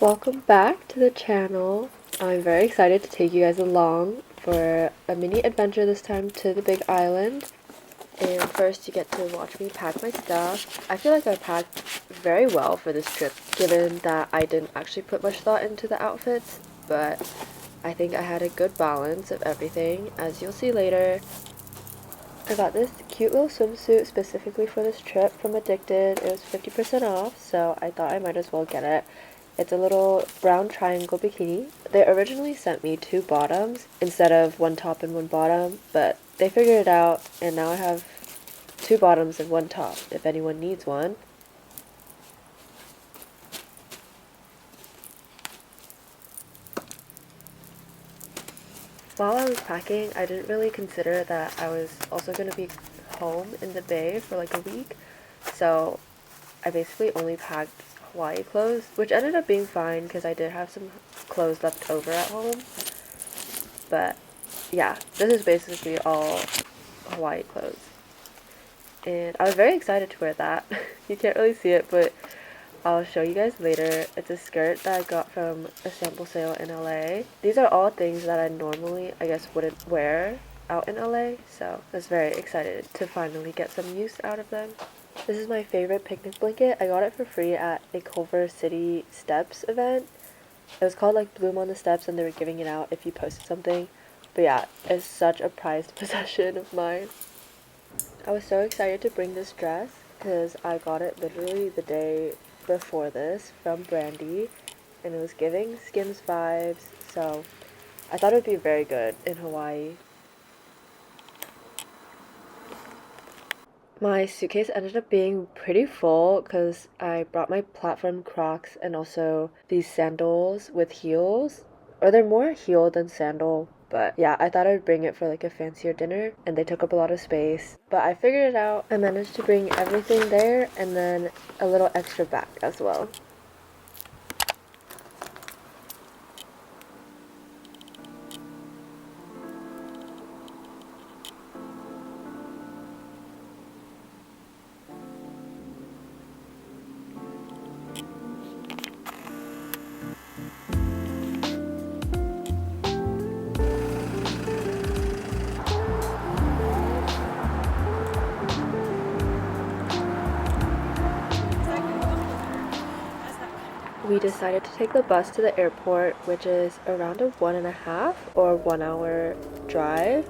Welcome back to the channel. I'm very excited to take you guys along for a mini adventure this time to the big island. And first you get to watch me pack my stuff. I feel like I packed very well for this trip given that I didn't actually put much thought into the outfits, but I think I had a good balance of everything, as you'll see later. I got this cute little swimsuit specifically for this trip from Addicted. It was 50% off, so I thought I might as well get it. It's a little brown triangle bikini. They originally sent me 2 bottoms instead of 1 top and 1 bottom, but they figured it out, and now I have 2 bottoms and 1 top if anyone needs one. While I was packing, I didn't really consider that I was also going to be home in the Bay for like a week, so I basically only packed Hawaii clothes, which ended up being fine because I did have some clothes left over at home. But yeah, this is basically all Hawaii clothes. And I was very excited to wear that. You can't really see it, but I'll show you guys later. It's a skirt that I got from a sample sale in LA. These are all things that I normally, I guess, wouldn't wear out in LA, so I was very excited to finally get some use out of them. This is my favorite picnic blanket. I got it for free at a Culver City Steps event. It was called like Bloom on the Steps, and they were giving it out if you posted something. But yeah, it's such a prized possession of mine. I was so excited to bring this dress because I got it literally the day before this from Brandy, and it was giving Skims vibes, so I thought it would be very good in Hawaii. My suitcase ended up being pretty full because I brought my platform Crocs and also these sandals with heels. Or they're more heel than sandal, but yeah, I thought I'd bring it for like a fancier dinner, and they took up a lot of space. But I figured it out. I managed to bring everything there and then a little extra back as well. We decided to take the bus to the airport, which is around a 1.5 or 1 hour drive.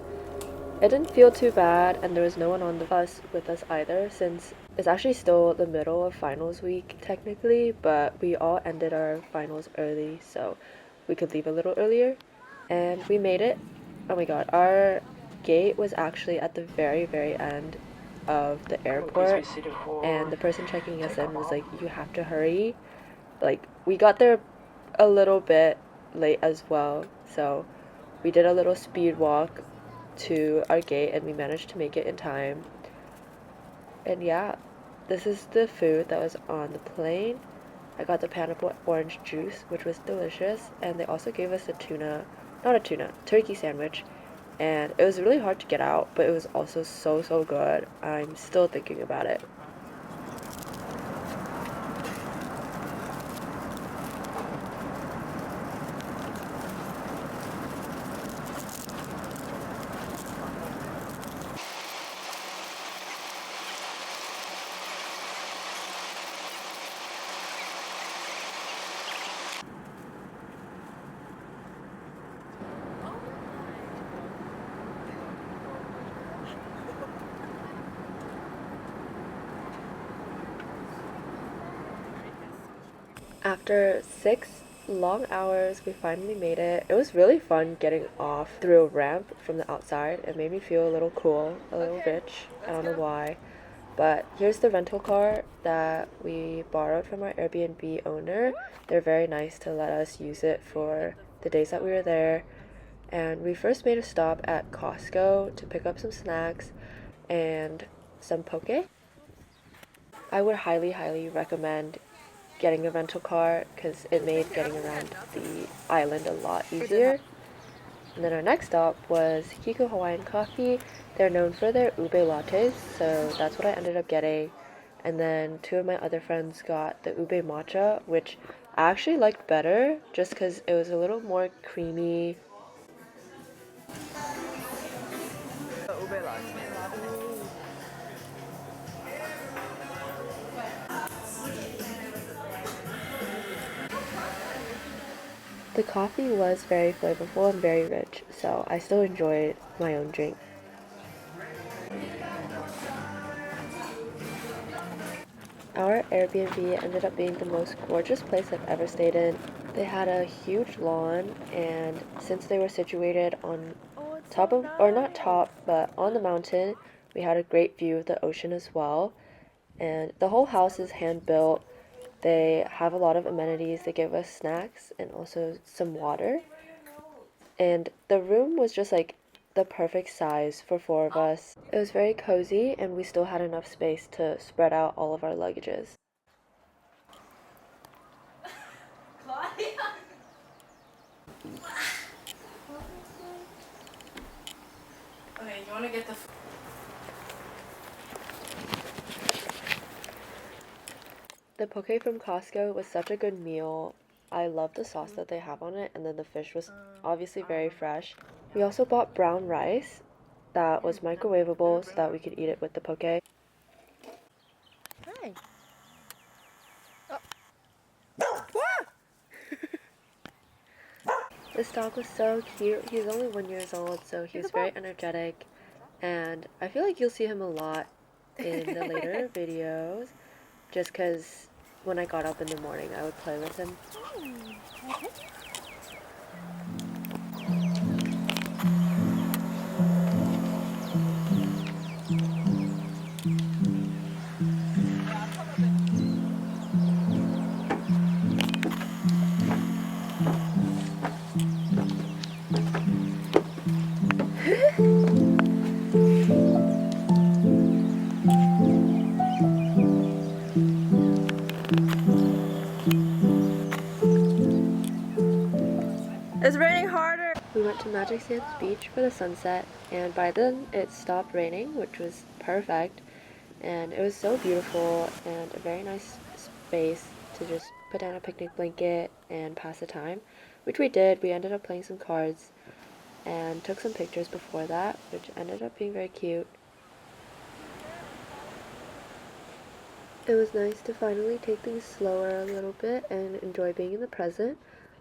It didn't feel too bad, and there was no one on the bus with us either, since it's actually still the middle of finals week technically, but we all ended our finals early, so we could leave a little earlier. And we made it. Oh my god, our gate was actually at the very end of the airport, and the person checking us in was like, you have to hurry. Like, we got there a little bit late as well, so we did a little speed walk to our gate and we managed to make it in time. And yeah, this is the food that was on the plane. I got the pineapple orange juice, which was delicious, and they also gave us turkey sandwich, and it was really hard to get out, but it was also so good. I'm still thinking about it. After 6 long hours, we finally made it. It was really fun getting off through a ramp from the outside. It made me feel a little cool, a little rich. I don't know why. But here's the rental car that we borrowed from our Airbnb owner. They're very nice to let us use it for the days that we were there. And we first made a stop at Costco to pick up some snacks and some poke. I would highly recommend getting a rental car because it made getting around the island a lot easier. And then our next stop was Hiko Hawaiian Coffee. They're known for their ube lattes, so that's what I ended up getting. And then two of my other friends got the ube matcha, which I actually liked better just because it was a little more creamy. Ube latte. The coffee was very flavorful and very rich, so I still enjoyed my own drink. Our Airbnb ended up being the most gorgeous place I've ever stayed in. They had a huge lawn, and since they were situated on Oh, it's top so of, or not nice. top, but on the mountain, we had a great view of the ocean as well. And the whole house is hand built. They have a lot of amenities. They give us snacks and also some water. And the room was just like the perfect size for four of us. It was very cozy, and we still had enough space to spread out all of our luggages. Okay, you want to get the. The poke from Costco was such a good meal. I love the sauce that they have on it, and then the fish was obviously very fresh. We also bought brown rice that was microwavable so that we could eat it with the poke. Hi. This dog was so cute. He's only 1 year old, so he was very energetic, and I feel like you'll see him a lot in the later videos just because when I got up in the morning, I would play with him. It's raining harder. We went to Magic Sands Beach for the sunset, and by then it stopped raining, which was perfect. And it was so beautiful and a very nice space to just put down a picnic blanket and pass the time, which we did. We ended up playing some cards and took some pictures before that, which ended up being very cute. It was nice to finally take things slower a little bit and enjoy being in the present.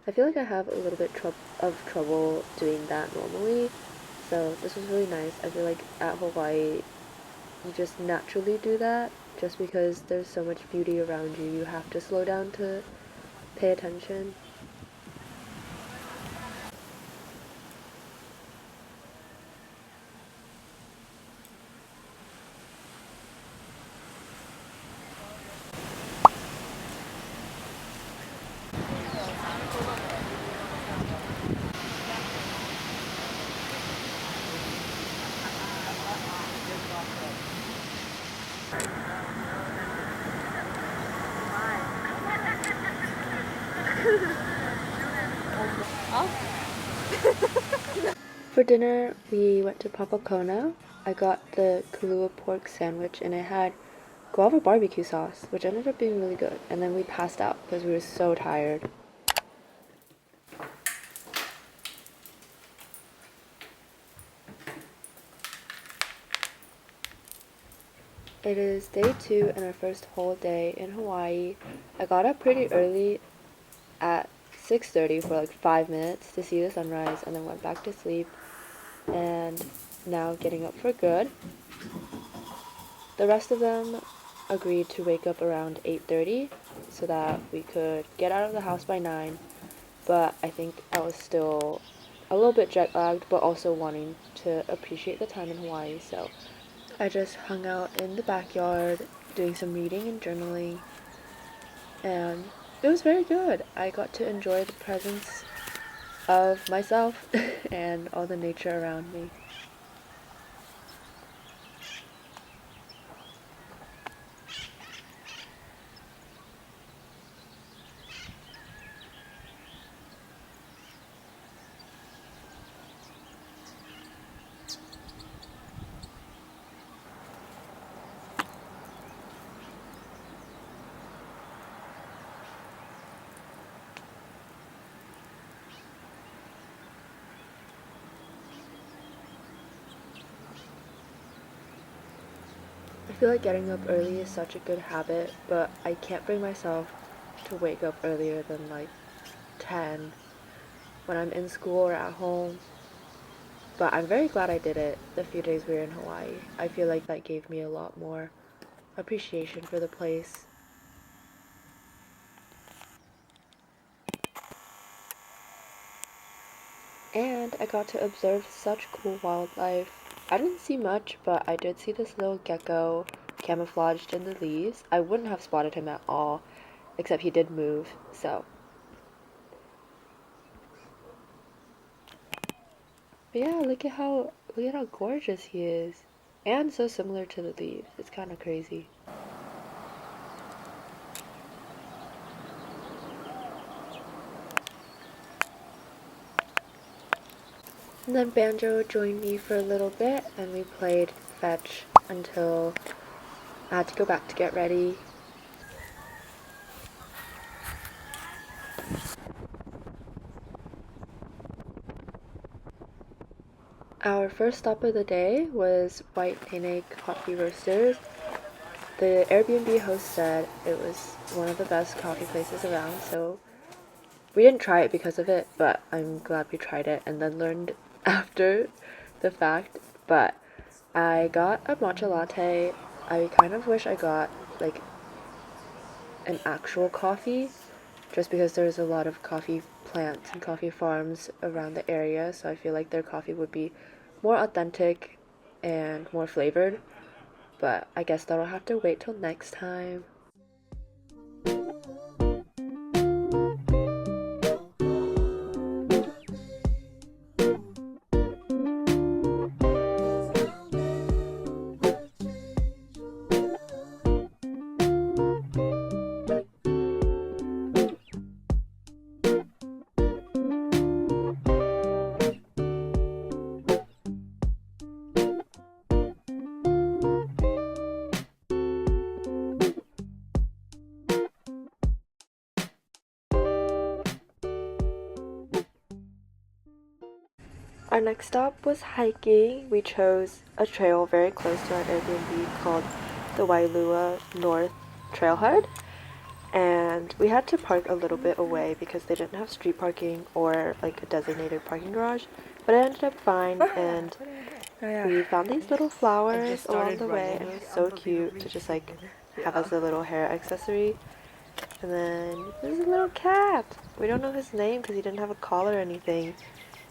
I feel like I have a little bit of trouble doing that normally, so this was really nice. I feel like at Hawaii, you just naturally do that just because there's so much beauty around you. You have to slow down to pay attention. For dinner, we went to Papa Kona. I got the Kahlua pork sandwich, and it had guava barbecue sauce, which ended up being really good. And then we passed out because we were so tired. It is day 2 and our first whole day in Hawaii. I got up pretty early at 6:30 for like 5 minutes to see the sunrise and then went back to sleep, and now getting up for good. The rest of them agreed to wake up around 8:30 so that we could get out of the house by 9, but I think I was still a little bit jet lagged but also wanting to appreciate the time in Hawaii, so I just hung out in the backyard doing some reading and journaling, and it was very good. I got to enjoy the presence of myself and all the nature around me. feel like getting up early is such a good habit, but I can't bring myself to wake up earlier than like 10 when I'm in school or at home. But I'm very glad I did it the few days we were in Hawaii. I feel like that gave me a lot more appreciation for the place. And I got to observe such cool wildlife. I didn't see much, but I did see this little gecko camouflaged in the leaves. I wouldn't have spotted him at all, except he did move, so. But yeah, look at how gorgeous he is. And so similar to the leaves. It's kind of crazy. And then Banjo joined me for a little bit, and we played fetch until I had to go back to get ready. Our first stop of the day was White Pene Coffee Roasters. The Airbnb host said it was one of the best coffee places around, so we didn't try it because of it, but I'm glad we tried it and then learned after the fact. But I got a matcha latte. I kind of wish I got like an actual coffee just because there's a lot of coffee plants and coffee farms around the area, so I feel like their coffee would be more authentic and more flavored. But I guess that'll have to wait till next time. Our next stop was hiking. We chose a trail very close to our Airbnb called the Wailua North Trailhead. And we had to park a little bit away because they didn't have street parking or like a designated parking garage. But it ended up fine, and we found these little flowers along the way, and it was so cute to just like have as a little hair accessory. And then there's a little cat. We don't know his name because he didn't have a collar or anything,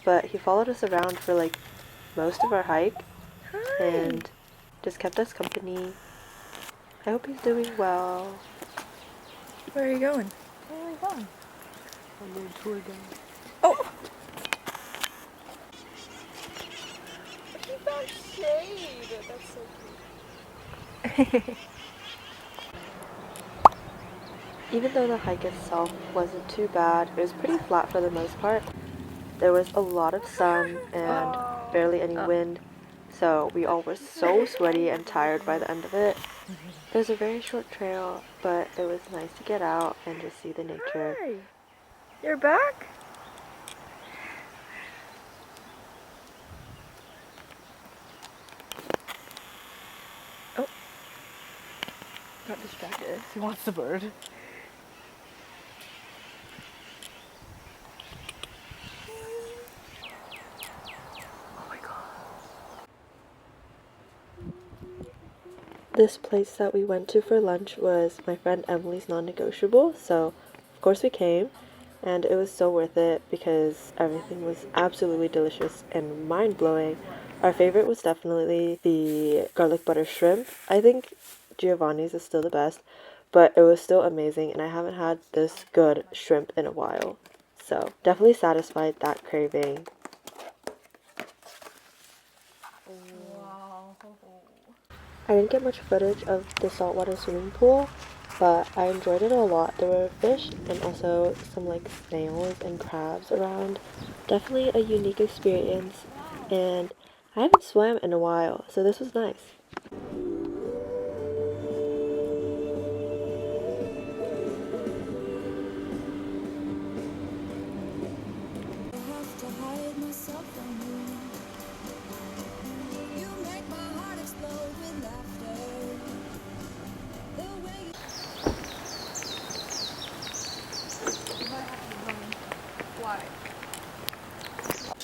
but he followed us around for like most of our hike and just kept us company. I hope he's doing well. Where are you going? Where are we going? I'm doing tour guide. Oh! He found shade! That's so cute. Even though the hike itself wasn't too bad, it was pretty flat for the most part. There was a lot of sun and barely any wind, so we all were so sweaty and tired by the end of it. It was a very short trail, but it was nice to get out and just see the nature. Hi! You're back? Oh. Got distracted. He wants the bird. This place that we went to for lunch was my friend Emily's non-negotiable, so of course we came, and it was so worth it because everything was absolutely delicious and mind-blowing. Our favorite was definitely the garlic butter shrimp. I think Giovanni's is still the best, but it was still amazing, and I haven't had this good shrimp in a while. So definitely satisfied that craving. Wow. I didn't get much footage of the saltwater swimming pool, but I enjoyed it a lot. There were fish and also some like snails and crabs around. Definitely a unique experience, and I haven't swam in a while, so this was nice.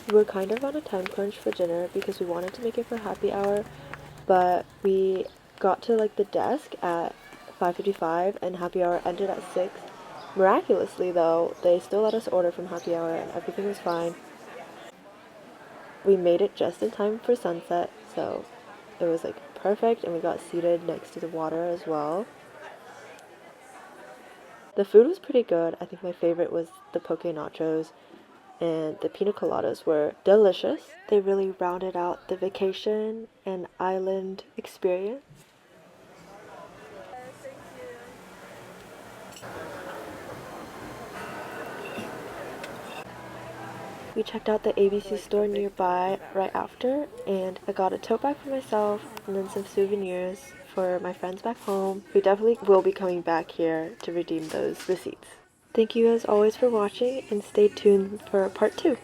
We were kind of on a time crunch for dinner because we wanted to make it for happy hour, but we got to like the desk at 5:55 and happy hour ended at 6. Miraculously though, they still let us order from happy hour and everything was fine. We made it just in time for sunset, so it was like perfect, and we got seated next to the water as well. The food was pretty good. I think my favorite was the poke nachos, and the pina coladas were delicious. They really rounded out the vacation and island experience. We checked out the ABC store nearby right after, and I got a tote bag for myself and then some souvenirs for my friends back home. We definitely will be coming back here to redeem those receipts. Thank you as always for watching, and stay tuned for part 2.